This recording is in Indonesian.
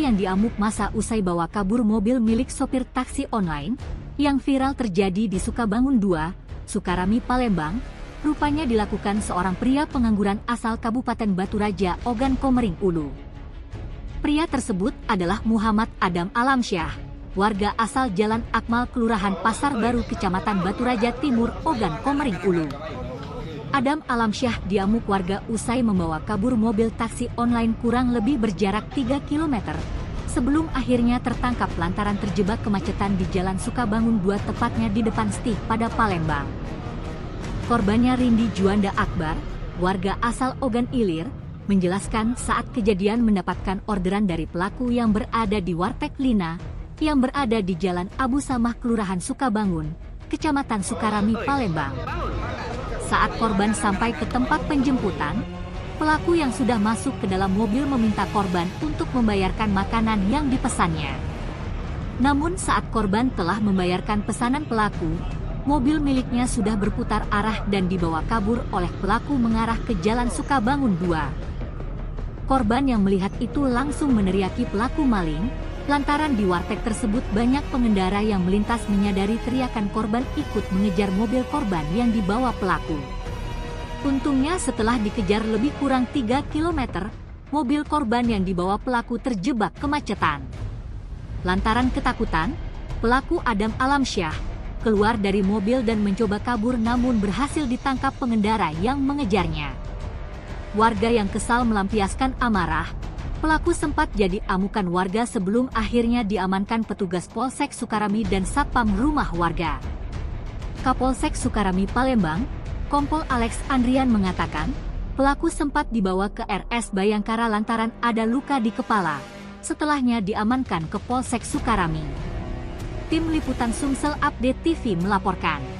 yang diamuk masa usai bawa kabur mobil milik sopir taksi online, yang viral terjadi di Sukabangun 2, Sukarami, Palembang, rupanya dilakukan seorang pria pengangguran asal Kabupaten Batu Raja, Ogan Komering Ulu. Pria tersebut adalah Muhammad Adam Alamsyah, warga asal Jalan Akmal, Kelurahan Pasar Baru, Kecamatan Batu Raja Timur, Ogan Komering Ulu. Adam Alamsyah diamuk warga usai membawa kabur mobil taksi online kurang lebih berjarak 3 km, sebelum akhirnya tertangkap lantaran terjebak kemacetan di Jalan Sukabangun 2, tepatnya di depan STIK pada Palembang. Korbannya Rindi Juanda Akbar, warga asal Ogan Ilir, menjelaskan saat kejadian mendapatkan orderan dari pelaku yang berada di Warteg Lina, yang berada di Jalan Abu Samah, Kelurahan Sukabangun, Kecamatan Sukarami, Palembang. Saat korban sampai ke tempat penjemputan, pelaku yang sudah masuk ke dalam mobil meminta korban untuk membayarkan makanan yang dipesannya. Namun saat korban telah membayarkan pesanan pelaku, mobil miliknya sudah berputar arah dan dibawa kabur oleh pelaku mengarah ke Jalan Sukabangun 2. Korban yang melihat itu langsung meneriaki pelaku maling, lantaran di warteg tersebut banyak pengendara yang melintas menyadari teriakan korban ikut mengejar mobil korban yang dibawa pelaku. Untungnya setelah dikejar lebih kurang 3 km, mobil korban yang dibawa pelaku terjebak kemacetan. Lantaran ketakutan, pelaku Adam Alamsyah keluar dari mobil dan mencoba kabur, namun berhasil ditangkap pengendara yang mengejarnya. Warga yang kesal melampiaskan amarah. Pelaku sempat jadi amukan warga sebelum akhirnya diamankan petugas Polsek Sukarami dan Satpam Rumah Warga. Kapolsek Sukarami Palembang, Kompol Alex Andrian mengatakan, pelaku sempat dibawa ke RS Bayangkara lantaran ada luka di kepala. Setelahnya diamankan ke Polsek Sukarami. Tim Liputan Sumsel Update TV melaporkan.